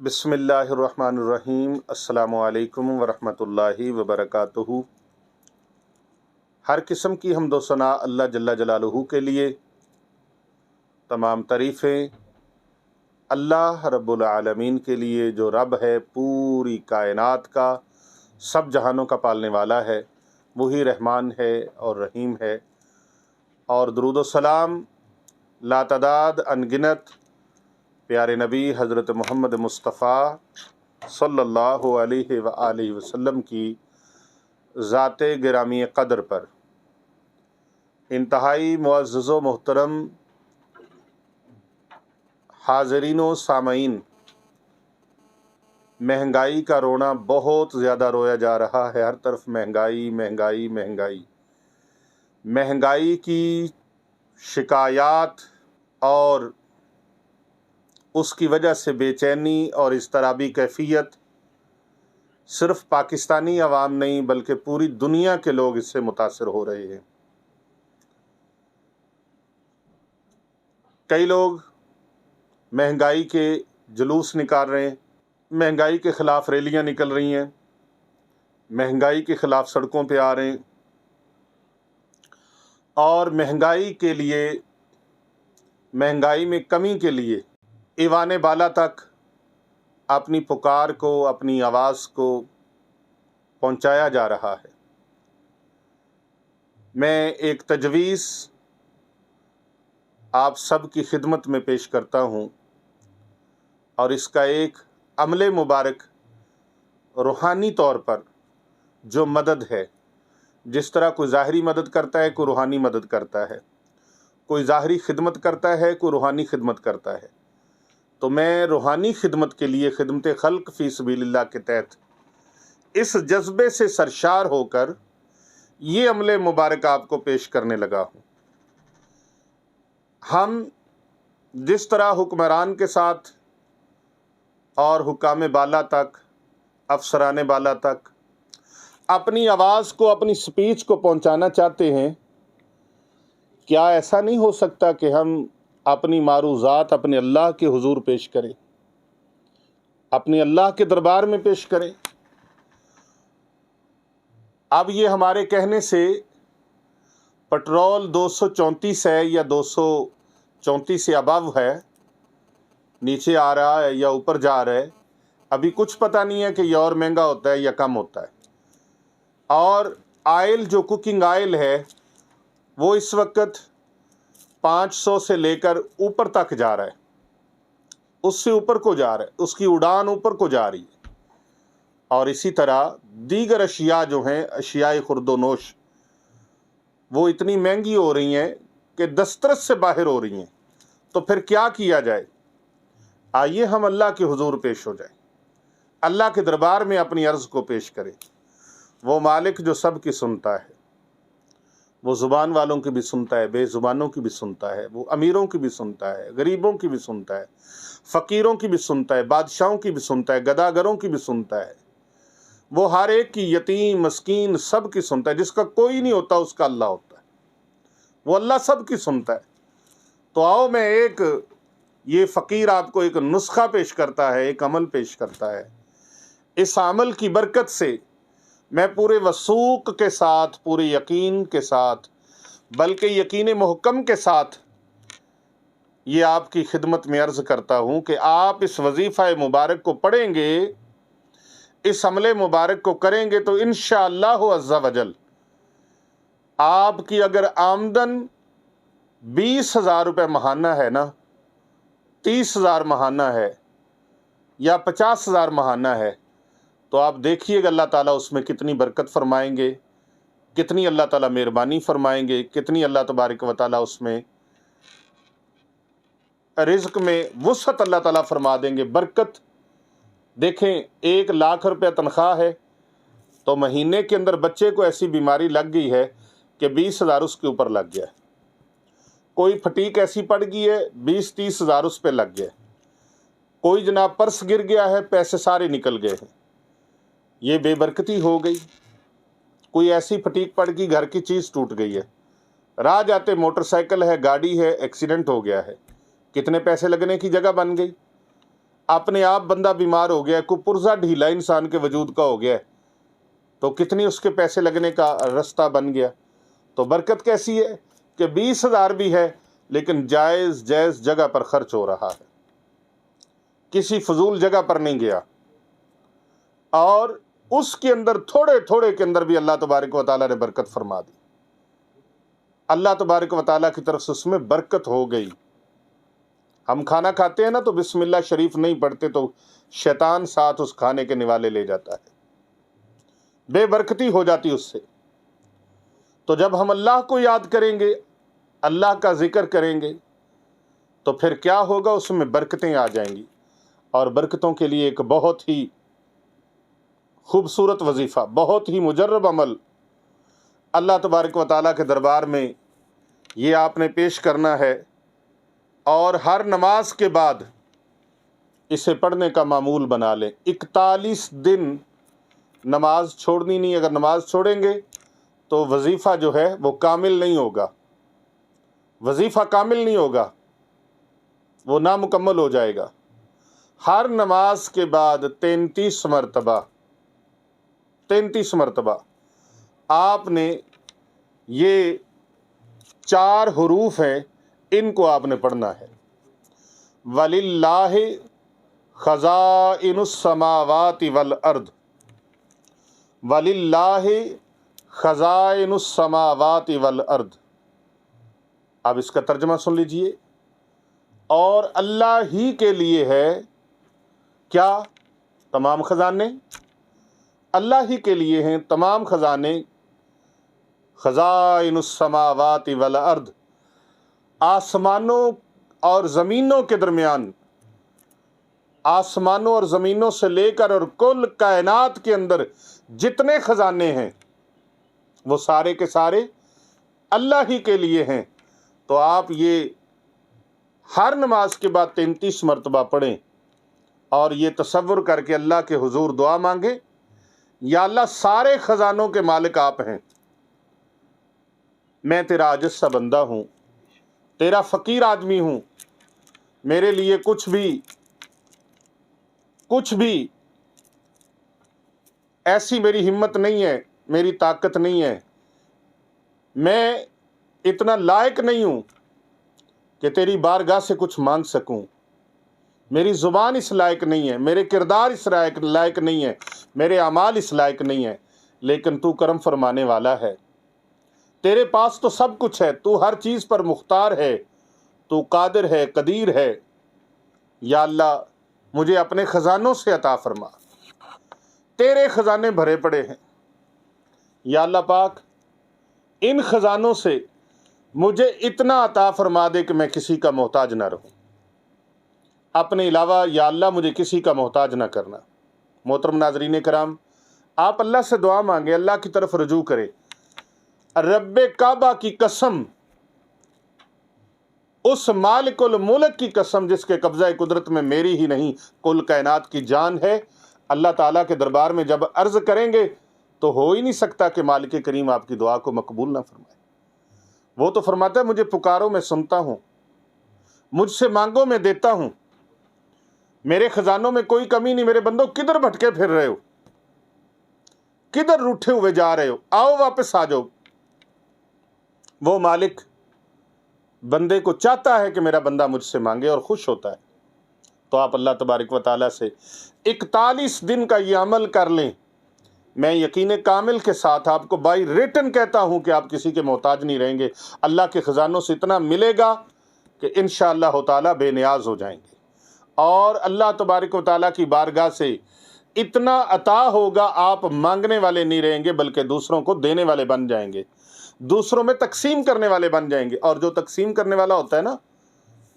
बिस्मिल्लाहिर्रहमानिर्रहीम। अस्सलामु अलैकुम वरहमतुल्लाहि वबरकातुहू। हर किस्म की हम्दो सना अल्लाह जल्ला जलालुहू के लिए। तमाम तारीफ़ें अल्लाह रब्बुल आलमीन के लिए, जो रब है पूरी कायनात का, सब जहानों का पालने वाला है। वही रहमान है और रहीम है। और दुरूद व सलाम लातदाद अनगिनत प्यारे नबी हज़रत मोहम्मद मुस्तफ़ा सल्लल्लाहु अलैहि व आलिहि वसल्लम की ज़ाते गिरामी क़द्र पर। इंतहाई मुअज़्ज़ज़ व मोहतरम हाज़रीन व सामईन, महंगाई का रोना बहुत ज़्यादा रोया जा रहा है। हर तरफ महंगाई महंगाई महंगाई। महंगाई की शिकायत और उसकी वजह से बेचैनी और इज़्तिराबी कैफियत सिर्फ़ पाकिस्तानी अवाम नहीं बल्कि पूरी दुनिया के लोग इससे मुतासिर हो रहे हैं। कई लोग महंगाई के जुलूस निकाल रहे हैं, महंगाई के ख़िलाफ़ रैलियां निकल रही हैं, महंगाई के ख़िलाफ़ सड़कों पे आ रहे हैं और महंगाई के लिए, महंगाई में कमी के लिए ईवान बाला तक अपनी पुकार को, अपनी आवाज़ को पहुंचाया जा रहा है। मैं एक तजवीज़ आप सब की खिदमत में पेश करता हूं और इसका एक अमले मुबारक रूहानी तौर पर जो मदद है, जिस तरह कोई ज़ाहरी मदद करता है, कोई रूहानी मदद करता है, कोई ज़ाहरी खिदमत करता है, कोई रूहानी खिदमत करता है, तो मैं रूहानी खिदमत के लिए खिदमत खल्क फ़ी सबीलिल्लाह के तहत इस जज्बे से सरशार होकर ये अमले मुबारक आपको पेश करने लगा हूँ। हम जिस तरह हुक्मरान के साथ और हुकाम बाला तक, अफसरान बाला तक अपनी आवाज़ को, अपनी स्पीच को पहुँचाना चाहते हैं, क्या ऐसा नहीं हो सकता कि हम अपनी मारूज़ात अपने अल्लाह के हुजूर पेश करें, अपने अल्लाह के दरबार में पेश करें? अब ये हमारे कहने से पेट्रोल 234 है या 234 से अबव है, नीचे आ रहा है या ऊपर जा रहा है, अभी कुछ पता नहीं है कि ये और महंगा होता है या कम होता है। और आयल, जो कुकिंग आयल है, वो इस वक्त 500 से लेकर ऊपर तक जा रहा है, उससे ऊपर को जा रहा है, उसकी उड़ान ऊपर को जा रही है। और इसी तरह दीगर अशिया जो हैं, अशियाए खुर्दोनोश, वो इतनी महंगी हो रही हैं कि दस्तरस से बाहर हो रही हैं। तो फिर क्या किया जाए? आइए हम अल्लाह के हुजूर पेश हो जाए, अल्लाह के दरबार में अपनी अर्ज़ को पेश करें। वो मालिक जो सब की सुनता है, वो ज़ुबान वालों की भी सुनता है, बेज़ुबानों की भी सुनता है, वो अमीरों की भी सुनता है, गरीबों की भी सुनता है, फ़कीरों की भी सुनता है, बादशाहों की भी सुनता है, गदागरों की भी सुनता है। वो हर एक की, यतीम मस्कीन सब की सुनता है। जिसका कोई नहीं होता उसका अल्लाह होता है। वो अल्लाह सब की सुनता है। तो आओ, मैं ये फ़कीर आपको एक नुस्खा पेश करता है, एक अमल पेश करता है। इस अमल की बरकत से मैं पूरे वसूक के साथ, पूरे यकीन के साथ, बल्कि यकीन मुहक्कम के साथ ये आपकी खिदमत में अर्ज़ करता हूँ कि आप इस वजीफ़ा मुबारक को पढ़ेंगे, इस अमले मुबारक को करेंगे तो इंशाअल्लाह अज़्ज़ा वजल आपकी अगर आमदन 20,000 रुपये महाना है ना, 30,000 महाना है या 50,000 महाना है, तो आप देखिएगा अल्लाह ताला उसमें कितनी बरकत फरमाएंगे, कितनी अल्लाह ताला मेहरबानी फरमाएंगे, कितनी अल्लाह तबारक व ताला उसमें रिज़्क़ में वुसअत अल्लाह ताला फरमा देंगे, बरकत। देखें, 1 लाख रुपया तनख्वाह है तो महीने के अंदर बच्चे को ऐसी बीमारी लग गई है कि 20,000 उसके ऊपर लग गया। कोई फटीक ऐसी पड़ गई है, 20-30,000 उस पर लग गया। कोई जनाब पर्स गिर गया है, पैसे सारे निकल गए हैं, ये बेबरकती हो गई। कोई ऐसी फटीक पड़ गई, घर की चीज़ टूट गई है, राह जाते मोटरसाइकिल है, गाड़ी है, एक्सीडेंट हो गया है, कितने पैसे लगने की जगह बन गई। अपने आप बंदा बीमार हो गया है, कोई पुर्जा ढीला इंसान के वजूद का हो गया है, तो कितनी उसके पैसे लगने का रास्ता बन गया। तो बरकत कैसी है कि 20,000 भी है लेकिन जायज़ जायज़ जगह पर खर्च हो रहा है, किसी फजूल जगह पर नहीं गया, और उसके अंदर थोड़े थोड़े के अंदर भी अल्लाह तबारक व तआला ने बरकत फरमा दी। अल्लाह तबारक व तआला की तरफ से उसमें बरकत हो गई। हम खाना खाते हैं ना तो बिस्मिल्लाह शरीफ नहीं पढ़ते तो शैतान साथ उस खाने के निवाले ले जाता है, बेबरकती हो जाती उससे। तो जब हम अल्लाह को याद करेंगे, अल्लाह का जिक्र करेंगे, तो फिर क्या होगा, उसमें बरकतें आ जाएंगी। और बरकतों के लिए एक बहुत ही खूबसूरत वजीफ़ा, बहुत ही मुजर्रब अमल अल्लाह तबारक व तआला के दरबार में ये आपने पेश करना है, और हर नमाज के बाद इसे पढ़ने का मामूल बना लें। 41 दिन नमाज छोड़नी नहीं। अगर नमाज छोड़ेंगे तो वजीफ़ा जो है वो कामिल नहीं होगा, वजीफ़ा कामिल नहीं होगा, वो नामुकम्मल हो जाएगा। हर नमाज के बाद 33 मरतबा आपने ये 4 हरूफ हैं, इनको आपने पढ़ना है। वलिल्लाहि खज़ाइनुस समावाति वल अर्द, वलिल्लाहि खज़ाइनुस समावाति वल अर्द। अब इसका तर्जुमा सुन लीजिए। और अल्लाह ही के लिए है क्या? तमाम ख़जाने अल्लाह ही के लिए हैं, तमाम ख़जाने। खज़ाइनुस समावाति वल अर्द, आसमानों और ज़मीनों के दरमियान, आसमानों और ज़मीनों से लेकर और कुल कायनात के अंदर जितने ख़जाने हैं वो सारे के सारे अल्लाह ही के लिए हैं। तो आप ये हर नमाज के बाद 33 मरतबा पढ़ें और ये तसव्वुर करके अल्लाह के हुजूर दुआ मांगे, या अल्लाह सारे ख़जानों के मालिक आप हैं, मैं तेरा आजिज़ सा बंदा हूँ, तेरा फ़कीर आदमी हूँ, मेरे लिए कुछ भी ऐसी मेरी हिम्मत नहीं है, मेरी ताकत नहीं है, मैं इतना लायक नहीं हूँ कि तेरी बारगाह से कुछ मांग सकूँ, मेरी ज़ुबान इस लायक नहीं है, मेरे किरदार इस लायक नहीं है, मेरे अमाल इस लायक नहीं है, लेकिन तू करम फरमाने वाला है, तेरे पास तो सब कुछ है, तू हर चीज़ पर मुख्तार है, तू कादिर है, कदीर है। या अल्लाह मुझे अपने ख़जानों से अता फरमा, तेरे ख़जाने भरे पड़े हैं। या अल्लाह पाक इन ख़जानों से मुझे इतना अता फरमा दे कि मैं किसी का मोहताज ना रहूं, अपने अलावा या अल्लाह मुझे किसी का मोहताज ना करना। मोहतरम नाज़रीन कराम, आप अल्लाह से दुआ मांगे, अल्लाह की तरफ रुजू करें। रब्बे काबा की कसम, उस मालिकुल मुल्क की कसम जिसके कब्ज़ा कुदरत में मेरी ही नहीं कुल कायनात की जान है, अल्लाह ताला के दरबार में जब अर्ज़ करेंगे तो हो ही नहीं सकता कि मालिक करीम आपकी दुआ को मकबूल ना फरमाए। वो तो फरमाता है मुझे पुकारो मैं सुनता हूँ, मुझसे मांगो मैं देता हूँ, मेरे ख़जानों में कोई कमी नहीं। मेरे बंदो किधर भटके फिर रहे हो, किधर रूठे हुए जा रहे हो, आओ वापस आ जाओ। वो मालिक बंदे को चाहता है कि मेरा बंदा मुझसे मांगे और खुश होता है। तो आप अल्लाह तबारक व तआला से 41 दिन का ये अमल कर लें। मैं यकीन कामिल के साथ आपको बाई रिटन कहता हूँ कि आप किसी के मोहताज नहीं रहेंगे। अल्लाह के ख़जानों से इतना मिलेगा कि इंशाअल्लाह ताला बेनियाज हो जाएंगे, और अल्लाह तबारक व तआला की बारगाह से इतना अता होगा, आप मांगने वाले नहीं रहेंगे बल्कि दूसरों को देने वाले बन जाएंगे, दूसरों में तकसीम करने वाले बन जाएंगे। और जो तकसीम करने वाला होता है ना,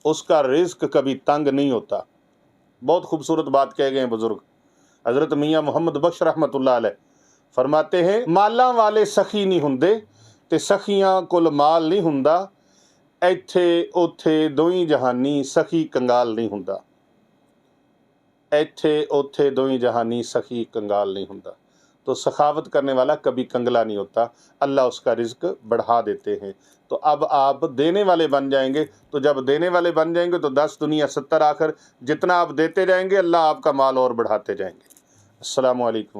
उसका रिज़्क कभी तंग नहीं होता। बहुत खूबसूरत बात कह गए हैं बुज़ुर्ग हज़रत मियाँ मोहम्मद बख्श रहमतुल्लाह अलैह, फरमाते हैं मालां वाले सखी नहीं हुंदे ते सखियां कोल माल नहीं हुंदा, ਇੱਥੇ ਉੱਥੇ ਦੋਈ ਜਹਾਨੀ सखी कंगाल नहीं हुंदा, ਇੱਥੇ ਉੱਥੇ ਦੋਈ जहानी सखी कंगाल नहीं हुंदा। تو سخاوت کرنے والا کبھی کنگلا نہیں ہوتا، اللہ اس کا رزق بڑھا دیتے ہیں۔ تو اب آپ دینے والے بن جائیں گے، تو جب دینے والے بن جائیں گے تو 10 دنیا 70 آخر، جتنا آپ دیتے جائیں گے اللہ آپ کا مال اور بڑھاتے جائیں گے۔ السلام علیکم۔